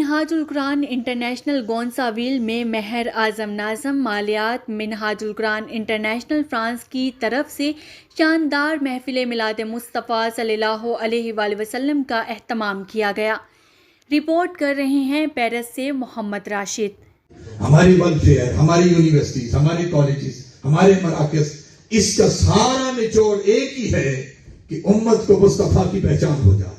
منہاج القرآن انٹرنیشنل گونساویل میں مہر اعظم ناظم مالیات منہاج القرآن انٹرنیشنل فرانس کی طرف سے شاندار محفل میلاد مصطفیٰ صلی اللہ علیہ وآلہ وسلم کا اہتمام کیا گیا۔ رپورٹ کر رہے ہیں پیرس سے محمد راشد۔ ہماری ویلفیئر، ہماری یونیورسٹیز، ہمارے کالجز، ہمارے مراکز، اس کا سارا نچوڑ ایک ہی ہے کہ امت کو مصطفیٰ کی پہچان ہو جائے۔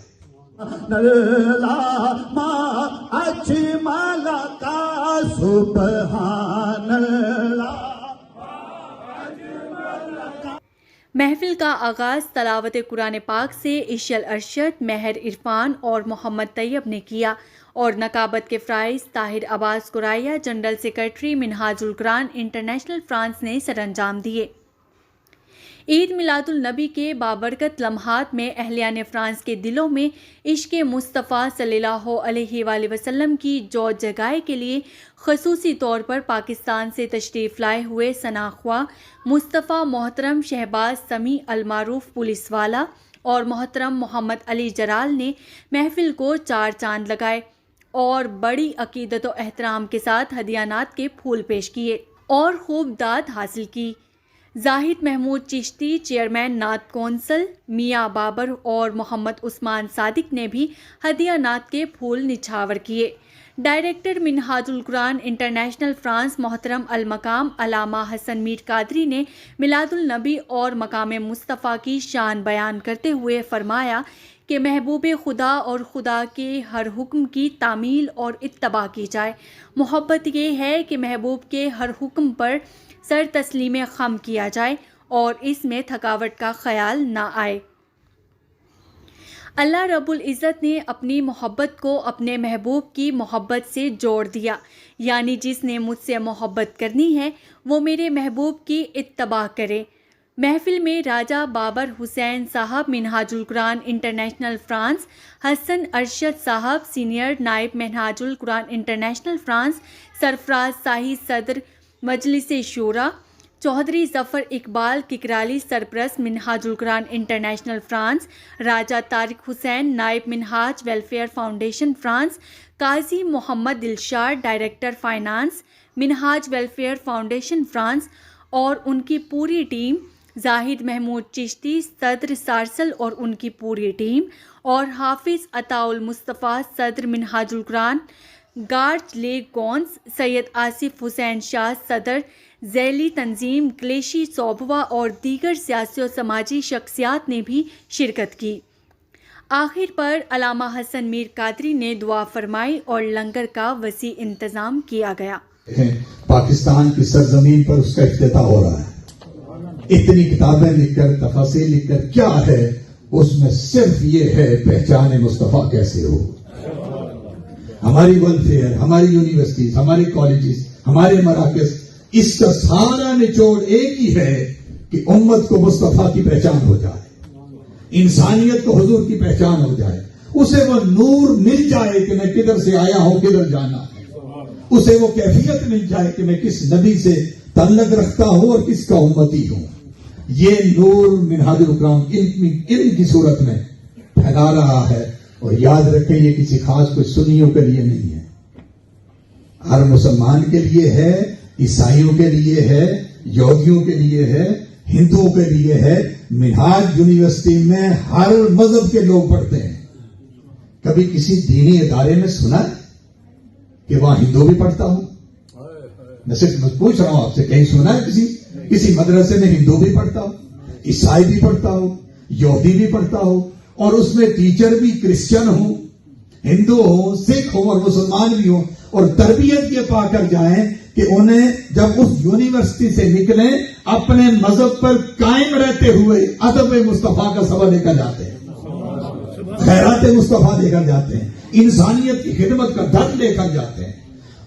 محفل کا آغاز تلاوت قرآن پاک سے عشی الارشد مہر عرفان اور محمد طیب نے کیا اور نقابت کے فرائض طاہر عباس قرائیہ جنرل سیکرٹری منہاج القرآن انٹرنیشنل فرانس نے سر انجام دیے۔ عید میلاد النبی کے بابرکت لمحات میں اہلیان فرانس کے دلوں میں عشق مصطفیٰ صلی اللہ علیہ وآلہ وسلم کی جوت جگائے کے لیے خصوصی طور پر پاکستان سے تشریف لائے ہوئے ثناءخواہ مصطفیٰ محترم شہباز سمیع المعروف پولیس والا اور محترم محمد علی جرال نے محفل کو چار چاند لگائے اور بڑی عقیدت و احترام کے ساتھ ہدیانات کے پھول پیش کیے اور خوب داد حاصل کی۔ زاہد محمود چشتی چیئرمین نعت کونسل میاں بابر اور محمد عثمان صادق نے بھی ہدیانات کے پھول نچھاور کیے۔ ڈائریکٹر منہاج القرآن انٹرنیشنل فرانس محترم المقام علامہ حسن میر قادری نے میلاد النبی اور مقام مصطفیٰ کی شان بیان کرتے ہوئے فرمایا کہ محبوب خدا اور خدا کے ہر حکم کی تعمیل اور اتباع کی جائے۔ محبت یہ ہے کہ محبوب کے ہر حکم پر سر تسلیم خم کیا جائے اور اس میں تھکاوٹ کا خیال نہ آئے۔ اللہ رب العزت نے اپنی محبت کو اپنے محبوب کی محبت سے جوڑ دیا، یعنی جس نے مجھ سے محبت کرنی ہے وہ میرے محبوب کی اتباع کرے۔ محفل میں راجہ بابر حسین صاحب منہاج القرآن انٹرنیشنل فرانس، حسن ارشد صاحب سینئر نائب منہاج القرآن انٹرنیشنل فرانس، سرفراز ساہی صدر مجلس شورا، چودھری ظفر اقبال ککرالی سرپرست منہاج القرآن انٹرنیشنل فرانس، راجہ طارق حسین نائب منہاج ویلفیئر فاؤنڈیشن فرانس، قاضی محمد دلشاد ڈائریکٹر فائنانس منہاج ویلفیئر فاؤنڈیشن فرانس اور ان کی پوری ٹیم، زاہد محمود چشتی صدر سارسل اور ان کی پوری ٹیم، اور حافظ عطاء المصطفیٰ صدر منہاج القرآن، گارج لیگ گونز، سید آصف حسین شاہ صدر ذیلی تنظیم کلیشی صوبوا اور دیگر سیاسی و سماجی شخصیات نے بھی شرکت کی۔ آخر پر علامہ حسن میر قادری نے دعا فرمائی اور لنگر کا وسیع انتظام کیا گیا۔ پاکستان کی سرزمین پر اس کا افتتاح ہو رہا ہے۔ اتنی کتابیں لکھ کر، تفاسیر لکھ کر کیا ہے اس میں؟ صرف یہ ہے پہچان مصطفیٰ کیسے ہو۔ ہماری ویلفیئر، ہماری یونیورسٹیز، ہمارے کالجز، ہمارے مراکز، اس کا سارا نچوڑ ایک ہی ہے کہ امت کو مصطفیٰ کی پہچان ہو جائے، انسانیت کو حضور کی پہچان ہو جائے، اسے وہ نور مل جائے کہ میں کدھر سے آیا ہوں، کدھر جانا ہے، اسے وہ کیفیت مل جائے کہ میں کس نبی سے تعلق رکھتا ہوں اور کس کا امتی ہوں۔ یہ نور منہاج القرآن علم کی صورت میں پھیلا رہا ہے، اور یاد رکھیں یہ کسی خاص کوئی سنیوں کے لیے نہیں ہے، ہر مسلمان کے لیے ہے، عیسائیوں کے لیے ہے، یہودیوں کے لیے ہے، ہندوؤں کے لیے ہے۔ منہاج یونیورسٹی میں ہر مذہب کے لوگ پڑھتے ہیں۔ کبھی کسی دینی ادارے میں سنا ہے کہ وہاں ہندو بھی پڑھتا ہوں؟ میں صرف پوچھ رہا ہوں آپ سے، کہیں سنا ہے کسی مدرسے میں ہندو بھی پڑھتا ہو، عیسائی بھی پڑھتا ہو، یہودی بھی پڑھتا ہو، اور اس میں ٹیچر بھی کرسچن ہوں، ہندو ہوں، سکھ ہوں اور مسلمان بھی ہوں، اور تربیت یہ پا کر جائیں کہ انہیں جب اس یونیورسٹی سے نکلیں اپنے مذہب پر قائم رہتے ہوئے ادب مصطفیٰ کا سبق لے کر جاتے ہیں، خیرات مصطفیٰ لے کر جاتے ہیں، انسانیت کی خدمت کا درد لے کر جاتے ہیں۔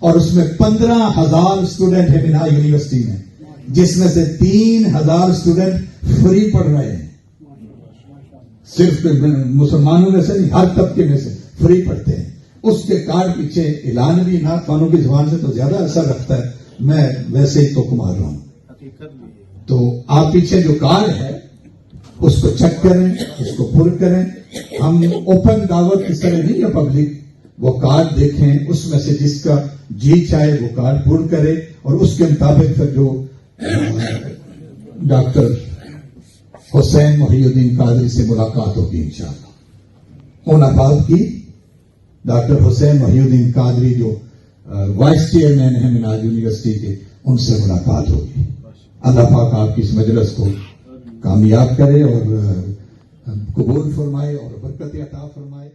اور اس میں 15,000 اسٹوڈنٹ ہیں منہاج یونیورسٹی میں، جس میں سے 3,000 اسٹوڈنٹ فری پڑھ رہے ہیں۔ صرف مسلمانوں میں سے نہیں، ہر طبقے میں سے فری پڑھتے ہیں۔ اس کے کارڈ پیچھے اعلان بھی نعت خوانوں کی زبان سے تو زیادہ اثر رکھتا ہے، میں ویسے ہی توک مار رہا ہوں۔ تو آپ پیچھے جو کارڈ ہے اس کو چیک کریں، اس کو پر کریں۔ ہم اوپن دعوت اس طرح نہیں ہے پبلک وہ کارڈ دیکھیں، اس میں سے جس کا جی چاہے وہ کارڈ پور کرے، اور اس کے مطابق پھر جو ڈاکٹر حسین محی الدین قادری سے ملاقات ہوگی انشاءاللہ۔ ان افراد کی ڈاکٹر حسین محی الدین قادری جو وائس چیئرمین ہیں منہاج یونیورسٹی کے، ان سے ملاقات ہوگی۔ اللہ پاک آپ کی اس مجلس کو کامیاب کرے اور قبول فرمائے اور برکت عطا فرمائے۔